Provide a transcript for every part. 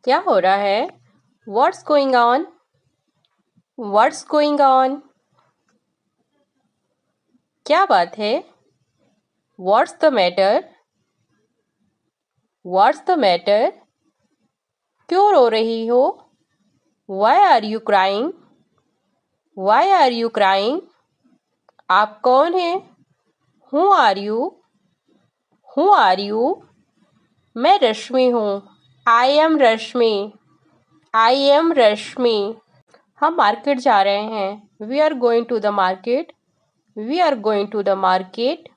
क्या हो रहा है? What's going on? What's going on? क्या बात है? What's the matter? What's the matter? क्यों रो रही हो? Why are you crying? Why are you crying? आप कौन हैं? Who are you? Who are you? मैं रश्मि हूँ। I am Rashmi. I am रश्मि। हम मार्केट जा रहे हैं। We are going to the market. We are going to the market.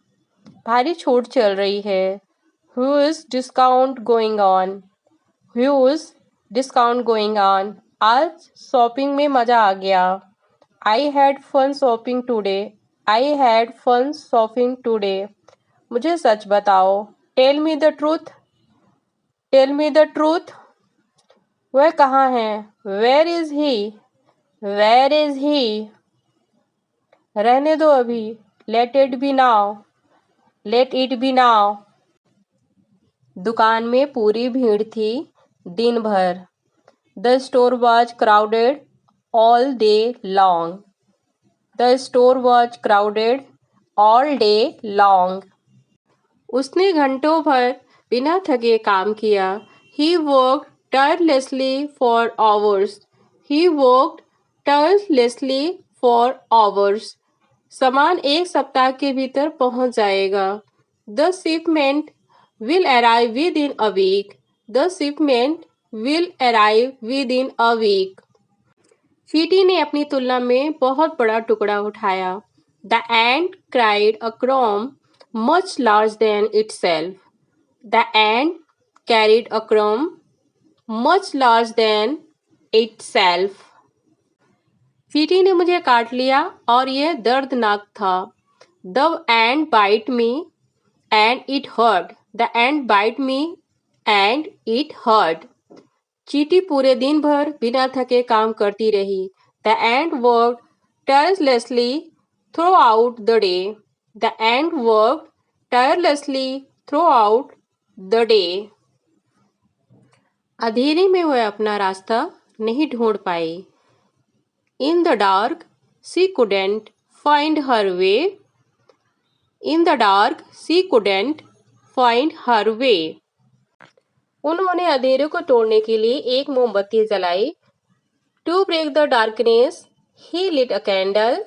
भारी छूट चल रही है। Huge discount going on. Huge discount going on. आज शॉपिंग में मज़ा आ गया। I had fun shopping today. I had fun shopping today. मुझे सच बताओ। Tell me the truth. Tell me the truth. वह कहाँ है? Where is he? Where is he? रहने दो अभी। Let it be now. Let it be now. दुकान में पूरी भीड़ थी दिन भर। The store was crowded all day long. The store was crowded all day long. उसने घंटों भर बिना थके काम किया। He worked tirelessly for hours. He worked tirelessly for hours. सामान एक सप्ताह के भीतर पहुंच जाएगा। The shipment will arrive within a week. The shipment will arrive within a week. चींटी ने अपनी तुलना में बहुत बड़ा टुकड़ा उठाया। The ant cried a crumb much larger than itself. The ant carried a crumb much larger than itself. चींटी ने मुझे काट लिया और यह दर्दनाक था। The ant bite me and it hurt. The ant bite me and it hurt. चींटी पूरे दिन भर बिना थके काम करती रही। The ant worked tirelessly throughout the day. The ant worked tirelessly throughout the day. अंधेरे में वह अपना रास्ता नहीं ढूंढ पाई। In the dark, she couldn't find her way. In the dark, she couldn't find her way. उन्होंने अंधेरे को तोड़ने के लिए एक मोमबत्ती जलाई। To break the darkness, he lit a candle.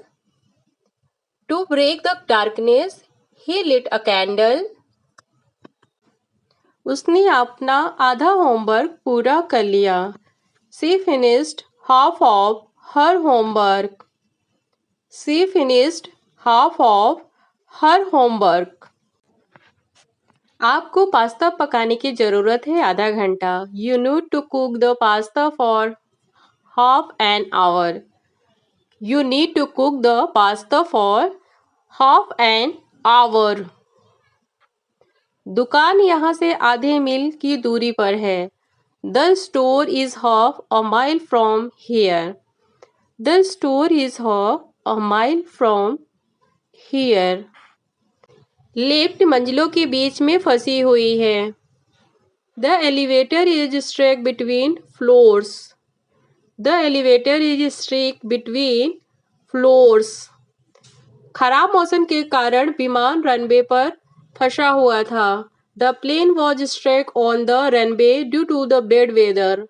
To break the darkness, he lit a candle. उसने अपना आधा होमवर्क पूरा कर लिया। She finished half of her homework. She finished half of her homework. आपको पास्ता पकाने की ज़रूरत है आधा घंटा। You need to cook the pasta for half an hour. You need to cook the pasta for half an hour. दुकान यहाँ से आधे मील की दूरी पर है। The store is half a mile from here. The store is half a mile from here. Lift मंजिलों के बीच में फंसी हुई है। The elevator is stuck between floors. The elevator is stuck between floors. खराब मौसम के कारण विमान रनवे पर फंसा हुआ था। The plane was stuck on the runway due to the bad weather.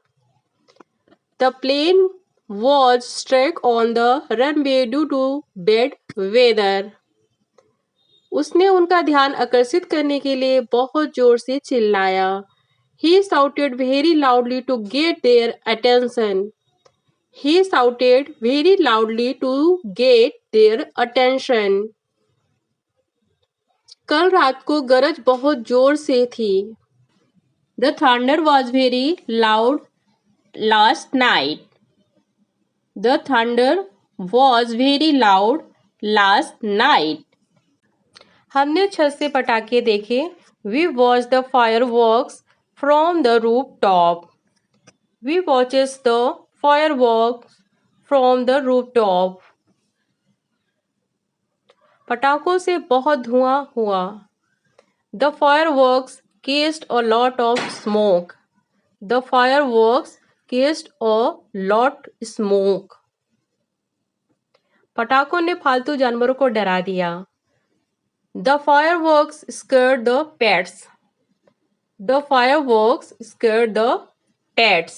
The plane was stuck on the runway due to bad weather. उसने उनका ध्यान आकर्षित करने के लिए बहुत जोर से चिल्लाया। He shouted very loudly to get their attention. He shouted very loudly to get their attention. कल रात को गरज बहुत जोर से थी। The thunder was very loud last night. The thunder was very loud last night. हमने छत से पटाखे देखे। We watched the fireworks from the rooftop. We watched the fireworks from the rooftop. पटाखों से बहुत धुआं हुआ। The fireworks caused a lot of smoke. The fireworks caused a lot smoke. पटाखों ने फालतू जानवरों को डरा दिया. The fireworks scared the pets. The fireworks scared the pets.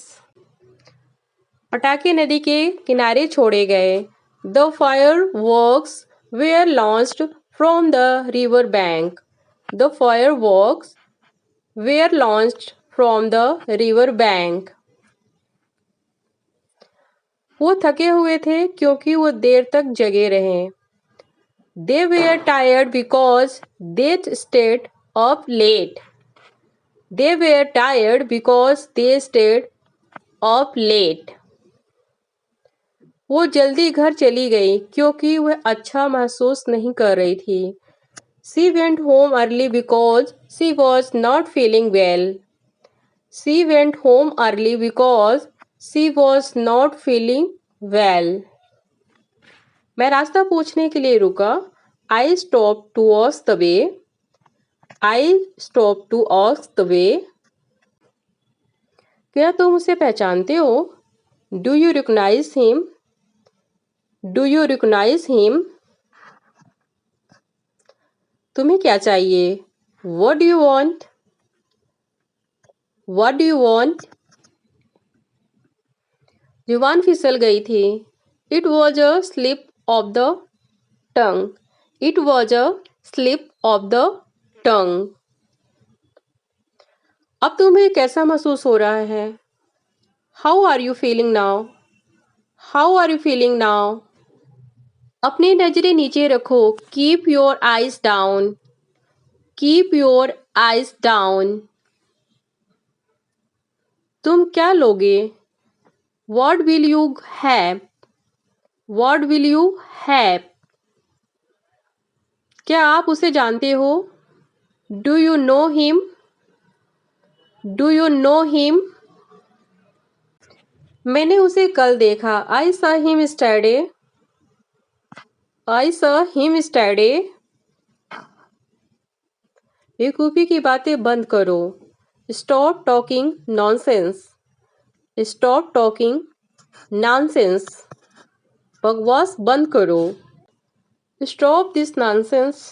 पटाखे नदी के किनारे छोड़े गए. The fireworks were launched from the river bank. The fireworks were launched from the river bank. वो थके हुए थे क्योंकि वो देर तक जगे रहे. They were tired because they stayed up late. They were tired because they stayed up late. वो जल्दी घर चली गई क्योंकि वह अच्छा महसूस नहीं कर रही थी. She went home early because she was not feeling well. She went home early because she was not feeling well. मैं रास्ता पूछने के लिए रुका. I stopped to ask the way. I stopped to ask the way. क्या तुम उसे पहचानते हो? Do you recognize him? Do you recognize him? तुम्हें क्या चाहिए? What do you want? What do you want? जुबान फिसल गई थी. It was a slip of the tongue. It was a slip of the tongue. अब तुम्हें कैसा महसूस हो रहा है? How are you feeling now? How are you feeling now? अपनी नजरें नीचे रखो. Keep your eyes down. Keep your eyes down. तुम क्या लोगे? What will you have? What will you have? क्या आप उसे जानते हो? Do you know him? Do you know him? मैंने उसे कल देखा. I saw him yesterday. I saw him yesterday. बेवकूफ़ी की बातें बंद करो. Stop talking nonsense. Stop talking nonsense. बकवास बंद करो. Stop this nonsense.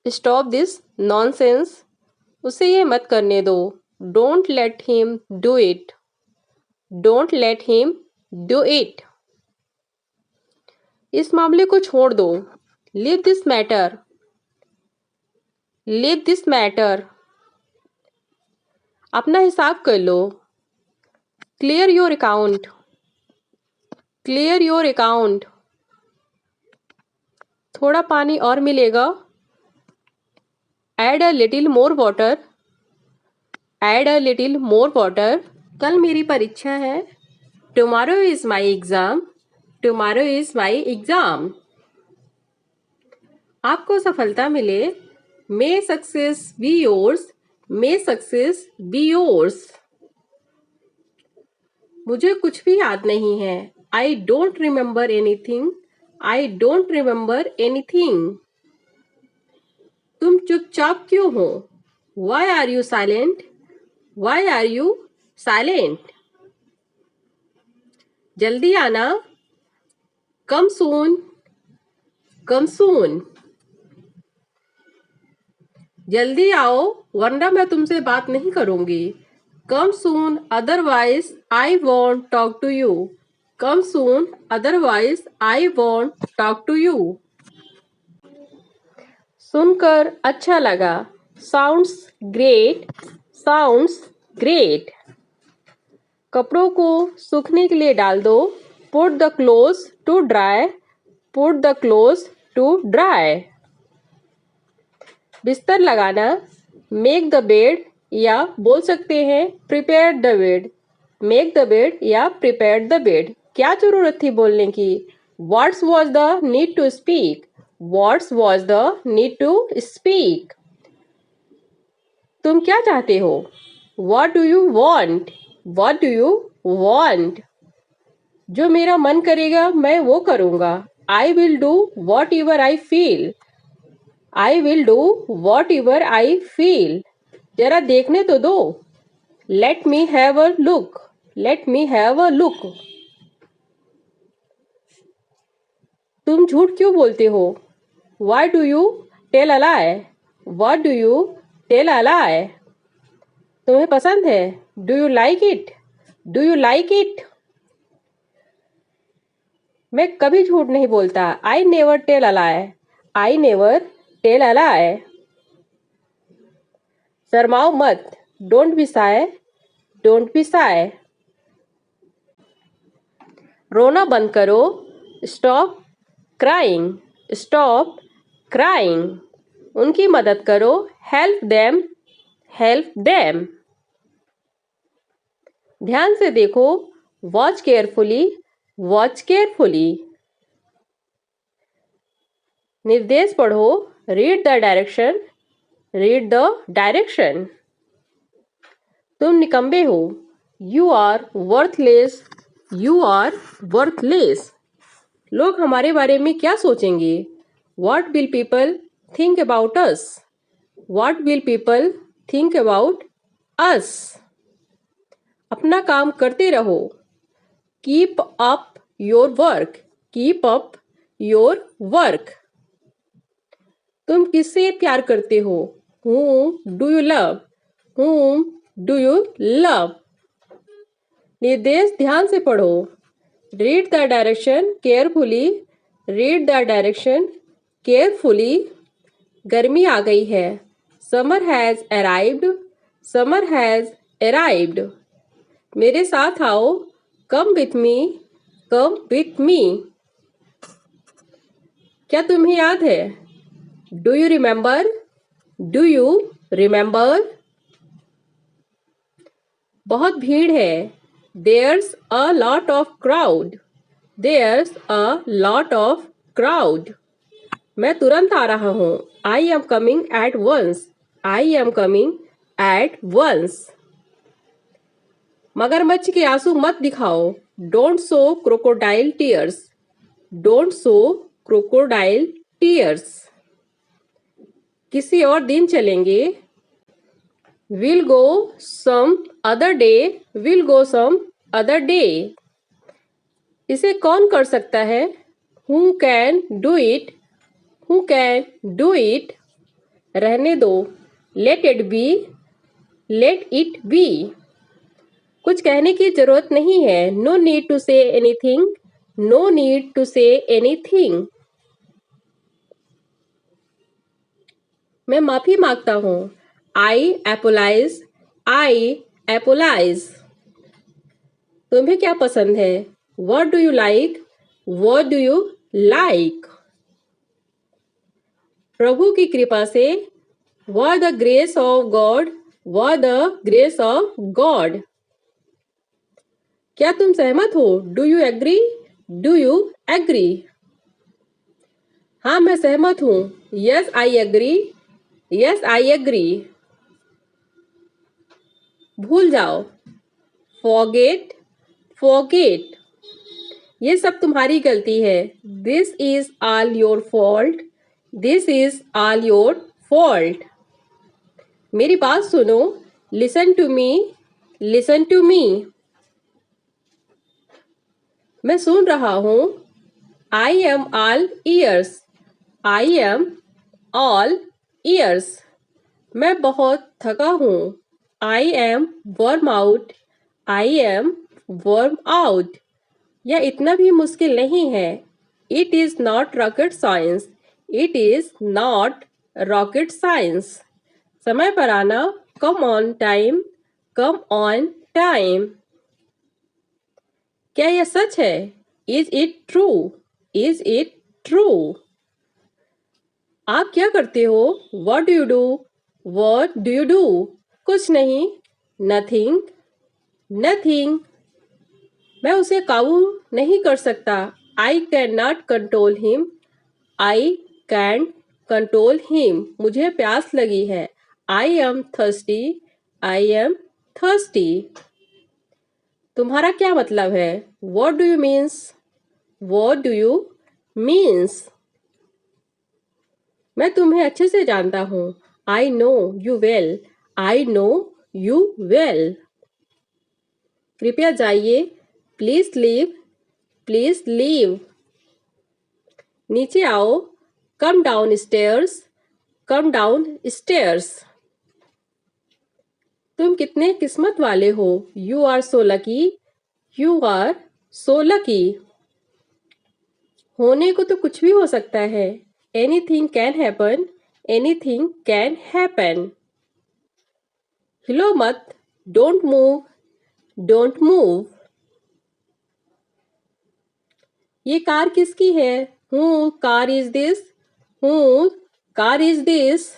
Stop this nonsense. उसे ये मत करने दो. Don't let him do it. Don't let him do it. इस मामले को छोड़ दो. Leave this matter. Leave this matter. अपना हिसाब कर लो. Clear your account. Clear your account. थोड़ा पानी और मिलेगा. Add a little more water. Add a little more water. कल मेरी परीक्षा है. Tomorrow is my exam. Tomorrow is my exam. आपको सफलता मिले. May success be yours. May success be yours. मुझे कुछ भी याद नहीं है. I don't remember anything. I don't remember anything. तुम चुपचाप क्यों हो? Why are you silent? Why are you silent? जल्दी आना. Come soon. Come soon. जल्दी आओ वरना मैं तुमसे बात नहीं करूंगी. Come soon, otherwise I won't talk to you. Come soon, otherwise I won't talk to you. सुनकर अच्छा लगा. Sounds great. Sounds great. कपड़ों को सूखने के लिए डाल दो. Put the clothes to dry. Put the clothes to dry. बिस्तर लगाना. Make the bed या बोल सकते हैं prepare the bed. Make the bed या prepare the bed. क्या जरूरत थी बोलने की? What was the need to speak? What was the need to speak? तुम क्या चाहते हो? What do you want? What do you want? जो मेरा मन करेगा मैं वो करूँगा. I will do whatever I feel. I will do whatever I feel. जरा देखने तो दो. Let me have a look, let me have a look. तुम झूठ क्यों बोलते हो? Why do you tell a lie? What do you tell a lie? तुम्हें पसंद है? Do you like it? Do you like it? मैं कभी झूठ नहीं बोलता। I never tell a lie. I never tell a lie. शर्माओ मत। Don't be shy. Don't be shy. रोना बंद करो। Stop crying. Stop crying. उनकी मदद करो। Help them. Help them. ध्यान से देखो। Watch carefully. Watch carefully. निर्देश पढ़ो। Read the direction. Read the direction. तुम निकम्मे हो। You are worthless. You are worthless. लोग हमारे बारे में क्या सोचेंगे? What will people think about us? What will people think about us? अपना काम करते रहो। Keep up your work. Keep up your work. तुम किससे प्यार करते हो? Whom do you love? Whom do you love? निर्देश ध्यान से पढ़ो। Read the direction carefully. Read the direction carefully. गर्मी आ गई है। Summer has arrived. Summer has arrived. मेरे साथ आओ। Come with me. Come with me. क्या तुम्हें याद है? Do you remember? Do you remember? बहुत भीड़ है। There's a lot of crowd. There's a lot of crowd. मैं तुरंत आ रहा हूँ। I am coming at once. I am coming at once. मगरमच्छ के आंसू मत दिखाओ। Don't show crocodile tears. Don't show crocodile tears. किसी और दिन चलेंगे। We'll go some other day. We'll go some other day. इसे कौन कर सकता है? Who can do it? Who can do it? रहने दो। Let it be. Let it be. कुछ कहने की जरूरत नहीं है। No need to say anything. No need to say anything. मैं माफी मांगता हूँ। I apologize. I apologize. तुम्हें क्या पसंद है? What do you like? What do you like? प्रभु की कृपा से। For the grace of God. For the grace of God. क्या तुम सहमत हो? Do you agree? Do you agree? हाँ मैं सहमत हूँ। Yes I agree. Yes I agree. भूल जाओ। Forget. Forget. ये सब तुम्हारी गलती है। This is all your fault. This is all your fault. मेरी बात सुनो। Listen to me. Listen to me. मैं सुन रहा हूँ। I am all ears. I am all ears. मैं बहुत थका हूँ। I am worn out. I am worn out. यह इतना भी मुश्किल नहीं है। It is not rocket science. It is not rocket science. समय पर आना। Come on time. Come on time. क्या यह सच है? Is it true? Is it true? आप क्या करते हो? What do you do? What do you do? कुछ नहीं। Nothing. Nothing. मैं उसे काबू नहीं कर सकता। I cannot control him. I can't control him. मुझे प्यास लगी है। I am thirsty. I am thirsty. तुम्हारा क्या मतलब है? What do you means? What do you means? मैं तुम्हें अच्छे से जानता हूँ। I know you well. I know you well. कृपया जाइए, प्लीज लीव, प्लीज लीव। नीचे आओ, come downstairs, come downstairs. तुम कितने किस्मत वाले हो, you are so lucky, you are so lucky. होने को तो कुछ भी हो सकता है, anything can happen, anything can happen. हिलो मत, डोंट मूव, डोंट मूव। ये कार किसकी है, who car is this, who car is this.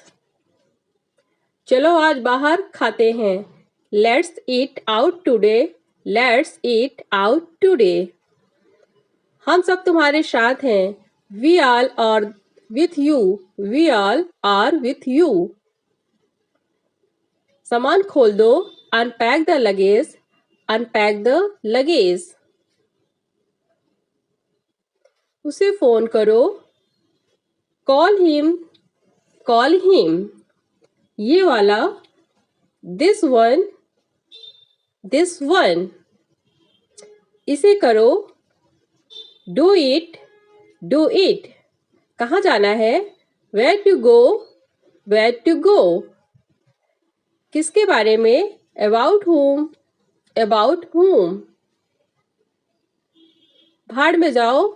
चलो आज बाहर खाते हैं, let's eat out today, let's eat out today. हम सब तुम्हारे साथ हैं, we all are with you, we all are with you. सामान खोल दो, unpack the luggage, unpack the luggage. उसे फोन करो, कॉल हिम, कॉल हिम। ये वाला, दिस वन, दिस वन। इसे करो, डू इट, डू इट। कहाँ जाना है, where to go, where to go. किसके बारे में, अबाउट whom, अबाउट whom। भाड़ में जाओ,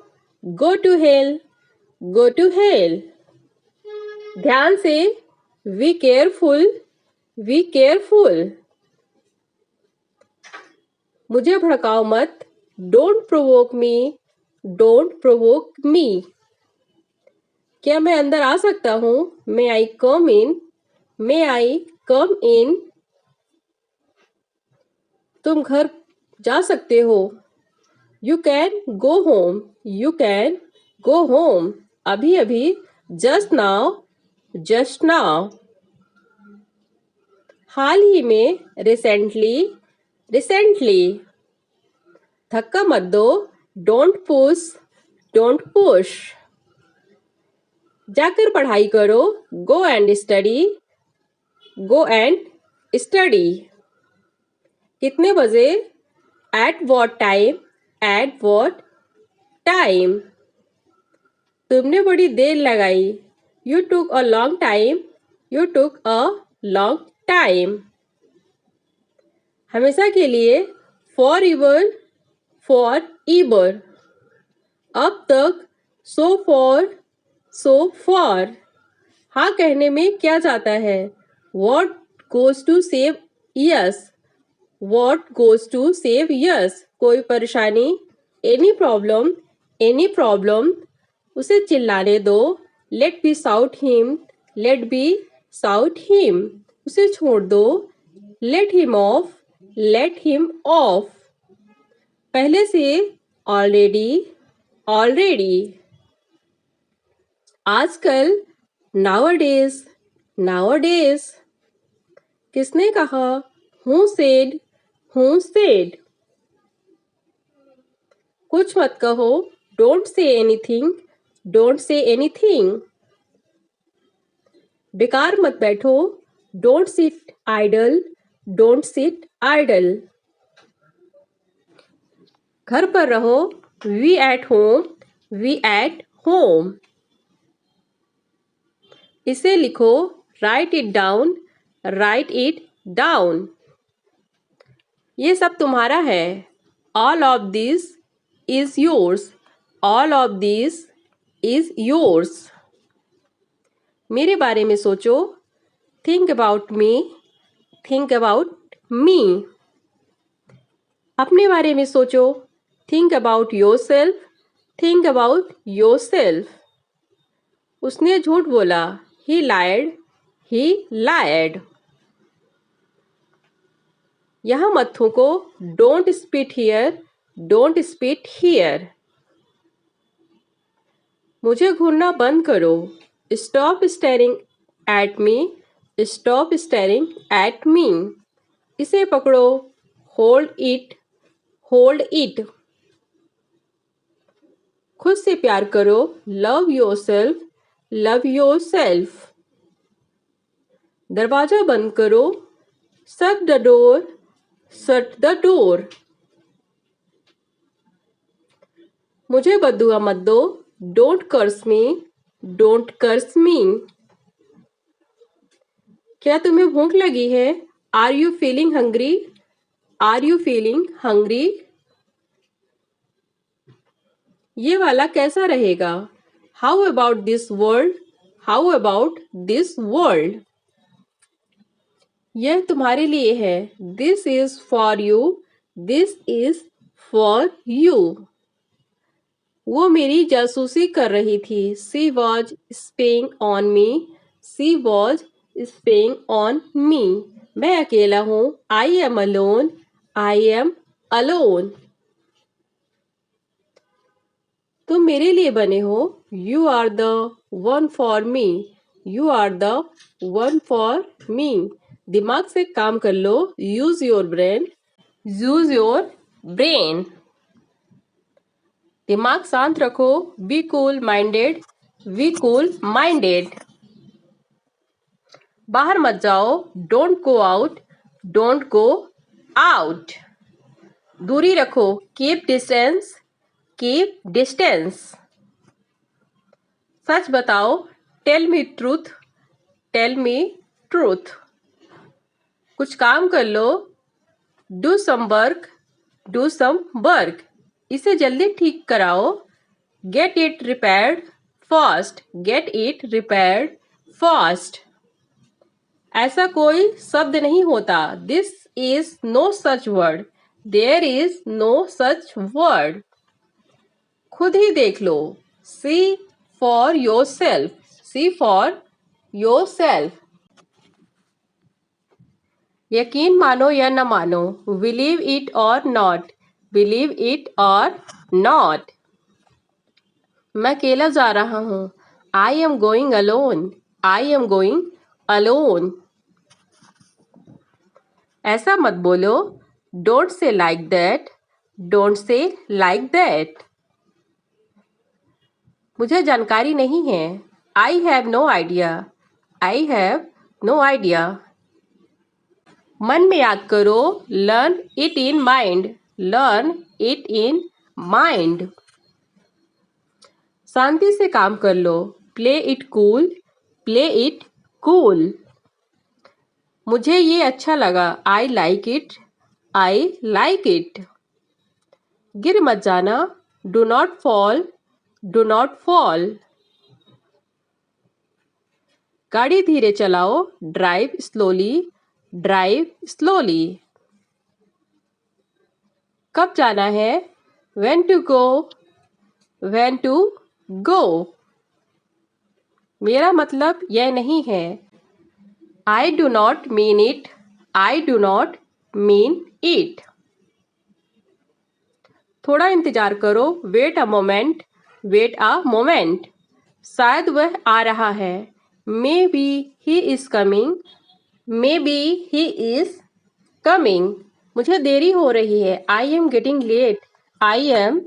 go to hell, go to hell. ध्यान से, बी केयरफुल, बी केयरफुल। मुझे भड़काओ मत, don't provoke me, don't provoke me. क्या मैं अंदर आ सकता हूँ, मे आई कम इन, मे आई कम इन। तुम घर जा सकते हो, you can go home, you can go home. अभी अभी, जस्ट नाउ, जस्ट नाउ। हाल ही में, रिसेंटली, रिसेंटली। धक्का मत दो, डोंट पुश, डोंट पुश। जाकर पढ़ाई करो, go and study, go and study. कितने बजे, at what time, at what time. तुमने बड़ी देर लगाई, you took a long time, you took a long time. हमेशा के लिए, फॉर एवर, फॉर एवर। अब तक, सो फॉर, सो फॉर। हाँ कहने में क्या जाता है, what goes to save yes, what goes to save yes. कोई परेशानी, एनी प्रॉब्लम, एनी प्रॉब्लम। उसे चिल्लाने दो, let be shout him, let be shout him. उसे छोड़ दो, let him off, let him off. पहले से, ऑलरेडी, ऑलरेडी। आजकल, नाउअडेज, नाउअडेज। किसने कहा, हु सेड, हु सेड। कुछ मत कहो, don't say anything, don't say anything. बेकार मत बैठो, don't sit idle, don't sit idle. घर पर रहो, we at home, we at home. इसे लिखो, write it down, write it down. ये सब तुम्हारा है, all of this is yours, all of this is yours. मेरे बारे में सोचो, think about me, think about me. अपने बारे में सोचो, think about yourself, think about yourself. उसने झूठ बोला, ही लाइड, ही लाइड। यहाँ मत थूको, don't spit here, don't spit here. मुझे घूरना बंद करो, stop staring at me, stop staring at me. इसे पकड़ो, होल्ड इट, होल्ड इट। खुद से प्यार करो, love your self, love your self. दरवाजा बंद करो, shut the door, shut the door. मुझे बद्दुआ मत दो, डोंट कर्स मी, डोंट कर्स मी। क्या तुम्हें भूख लगी है? Are you feeling hungry, are you feeling hungry. ये वाला कैसा रहेगा? How about this world, how about this world. यह तुम्हारे लिए है, this is for you, this is for you. वो मेरी जासूसी कर रही थी, she was spying on me, she was spying on me. मैं अकेला हूँ, I am alone, I am alone. तुम मेरे लिए बने हो, you are the one for me, you are the one for me. दिमाग से काम कर लो, use your brain, use your brain. दिमाग शांत रखो, be cool minded, be cool minded. बाहर मत जाओ, don't go out, don't go out. दूरी रखो, कीप डिस्टेंस, कीप डिस्टेंस। सच बताओ, tell me truth, tell me truth. कुछ काम कर लो, do some work, do some work. इसे जल्दी ठीक कराओ, get it repaired fast, gate it repaired fast. ऐसा कोई शब्द नहीं होता, this is no such word, there is no such word. खुद ही देख लो, see for yourself, see for yourself. यकीन मानो या न मानो, believe it or not, believe it or not. मैं अकेला जा रहा हूँ, I am going alone, I am going alone. ऐसा मत बोलो, don't say like that, don't say like that. मुझे जानकारी नहीं है, I have no idea, I have no idea. मन में याद करो, learn it in mind, learn it in mind. शांति से काम कर लो, play it cool, play it cool. मुझे ये अच्छा लगा, I like it, I like it. गिर मत जाना, do not fall, do not fall. गाड़ी धीरे चलाओ, ड्राइव स्लोली, ड्राइव स्लोली। कब जाना है, when to go, when to go. मेरा मतलब यह नहीं है, I do not mean it, I do not mean it. थोड़ा इंतजार करो, wait a moment, wait a moment. शायद वह आ रहा है, maybe he is coming, maybe he is coming. मुझे देरी हो रही है, I am getting late, I am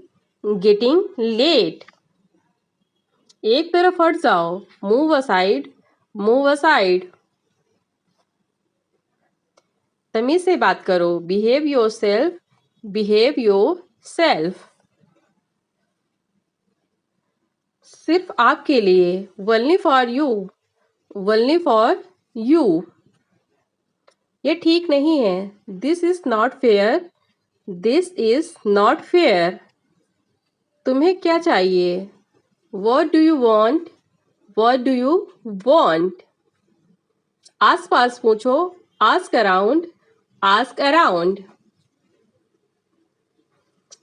getting late. एक तरफ हट जाओ, मूव असाइड, मूव असाइड। तमीज से बात करो, behave yourself, behave yourself. सिर्फ आपके लिए, only for you, only for you. ये ठीक नहीं है, this is not fair, this is not fair. तुम्हें क्या चाहिए, what do you want, what do you want. आस पास पूछो, आस्क अराउंड, आस्क अराउंड।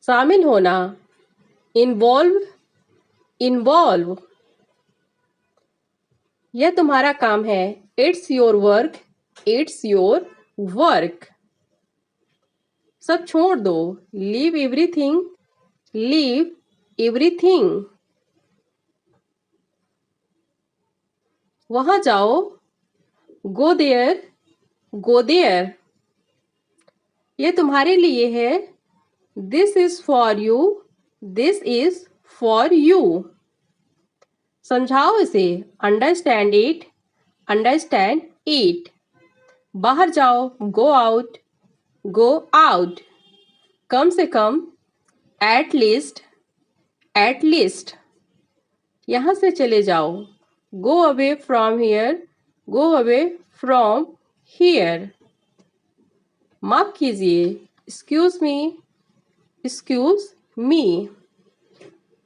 शामिल होना, इन्वॉल्व, इन्वॉल्व। यह तुम्हारा काम है, it's your work, it's your work. सब छोड़ दो, लीव एवरीथिंग, लीव एवरीथिंग। वहां जाओ, गो देयर, गो देयर। यह तुम्हारे लिए है, this is for you, this is for you. समझाओ इसे, अंडरस्टैंड इट, अंडरस्टैंड इट। बाहर जाओ, गो आउट, गो आउट। कम से कम, एट लीस्ट, At least. यहाँ से चले जाओ. Go away from here. Go away from here. माफ कीजिए. Excuse me. Excuse me.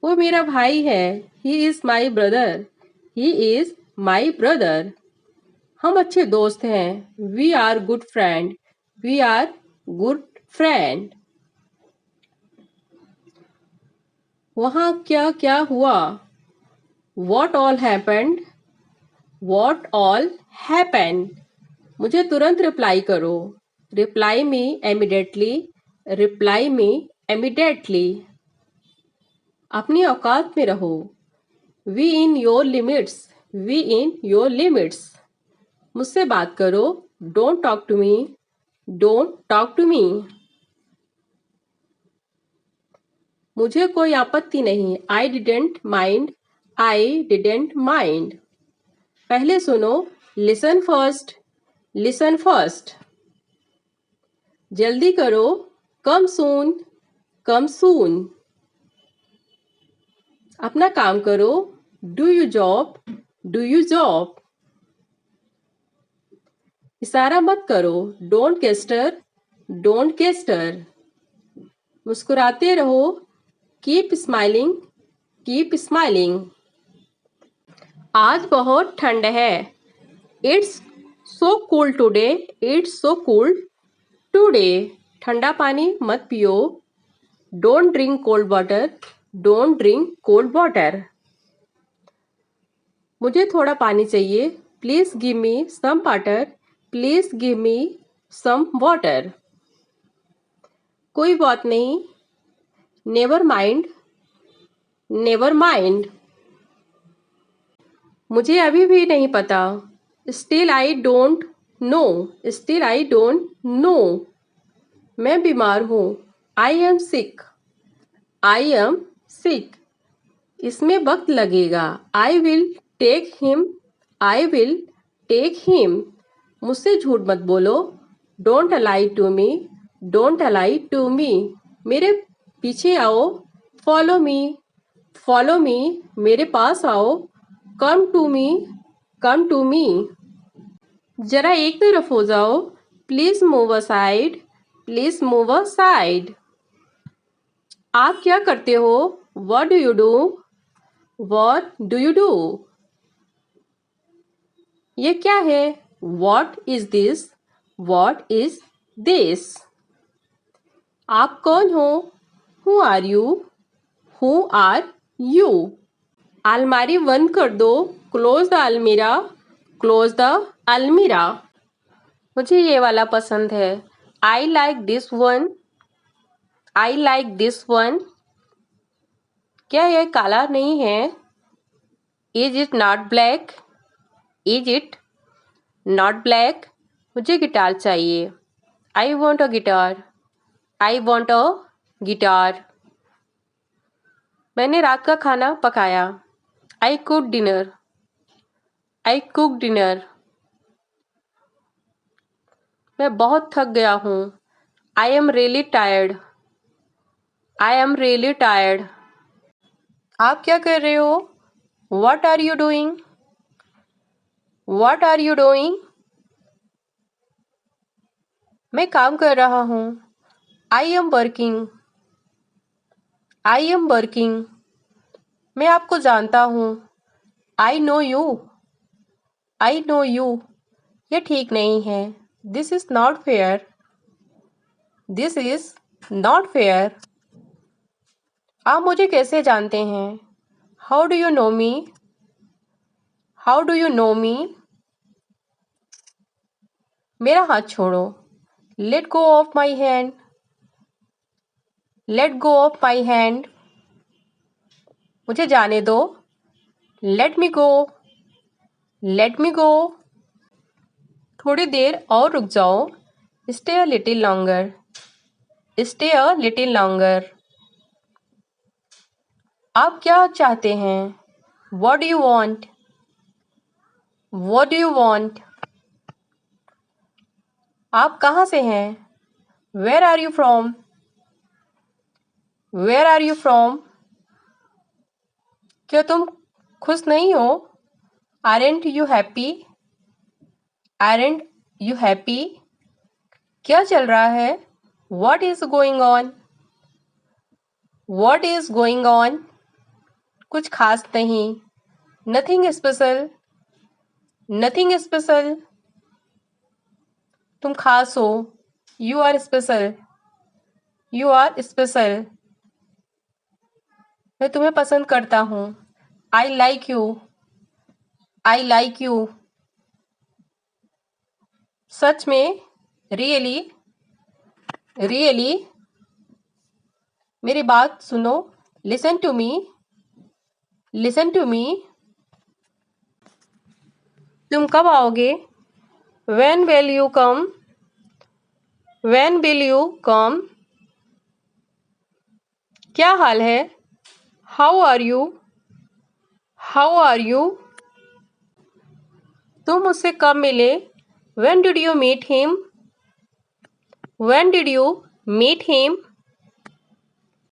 वो मेरा भाई है. He is my brother. He is my brother. हम अच्छे दोस्त हैं. We are good friend. We are good friend. वहाँ क्या क्या हुआ? What all happened? What all happened? मुझे तुरंत रिप्लाई करो. Reply me immediately. Reply me immediately. अपनी औकात में रहो. Be in your limits. Be in your limits. मुझसे बात करो. Don't talk to me. Don't talk to me. मुझे कोई आपत्ति नहीं. I didn't mind. I didn't mind. पहले सुनो. Listen first. Listen first. जल्दी करो. Come soon. Come soon. अपना काम करो. Do your job. Do your job. इशारा मत करो. Don't gesture. Don't gesture. मुस्कुराते रहो. Keep smiling. Keep smiling. आज बहुत ठंड है. It's so cool today. It's so cool today. ठंडा पानी मत पियो. Don't drink cold water. Don't drink cold water. मुझे थोड़ा पानी चाहिए. Please give me some water. Please give me some water. कोई बात नहीं. Never mind. Never mind. मुझे अभी भी नहीं पता. Still I don't know. Still I don't know. मैं बीमार हूँ. I am sick. I am sick. इसमें वक्त लगेगा. I will take him. I will take him. मुझसे झूठ मत बोलो. Don't lie to me. Don't lie to me. मेरे पीछे आओ. Follow me. Follow me. मेरे पास आओ. Come to me. Come to me. जरा एक तरफ हो जाओ. Please move aside. Please move aside. आप क्या करते हो? What do you do? What do you do? ये क्या है? What is this? What is this? आप कौन हो? Who are you? Who are you? अलमारी बंद कर दो. Close the almirah. Close the almirah. मुझे ये वाला पसंद है. I like this one. I like this one. क्या यह काला नहीं है? Is it not black? Is it not black? मुझे गिटार चाहिए. I want a guitar. I want a guitar. मैंने रात का खाना पकाया. I cooked dinner. I cooked dinner. मैं बहुत थक गया हूँ. I am really tired. I am really tired. आप क्या कर रहे हो? What are you doing? What are you doing? मैं काम कर रहा हूँ. I am working. I am working. मैं आपको जानता हूँ. I know you. I know you. ये ठीक नहीं है. This is not fair. This is not fair. आप मुझे कैसे जानते हैं? How do you know me? How do you know me? मेरा हाथ छोड़ो. Let go of my hand. Let go of my hand. मुझे जाने दो. Let me go. Let me go. थोड़ी देर और रुक जाओ. Stay a little longer. Stay a little longer. आप क्या चाहते हैं? What do you want? What do you want? आप कहाँ से हैं? Where are you from? Where are you from? क्या तुम खुश नहीं हो? Aren't you happy? Aren't you happy? क्या चल रहा है? What is going on? What is going on? कुछ खास नहीं. Nothing special. Nothing special. तुम खास हो. You are special. You are special. मैं तुम्हें पसंद करता हूँ. I like you. I like you. सच में. Really. Really. मेरी बात सुनो. Listen to me. Listen to me. तुम कब आओगे? When will you come? When will you come? क्या हाल है? How are you? How are you? तुम उससे कब मिले? When did you meet him? When did you meet him?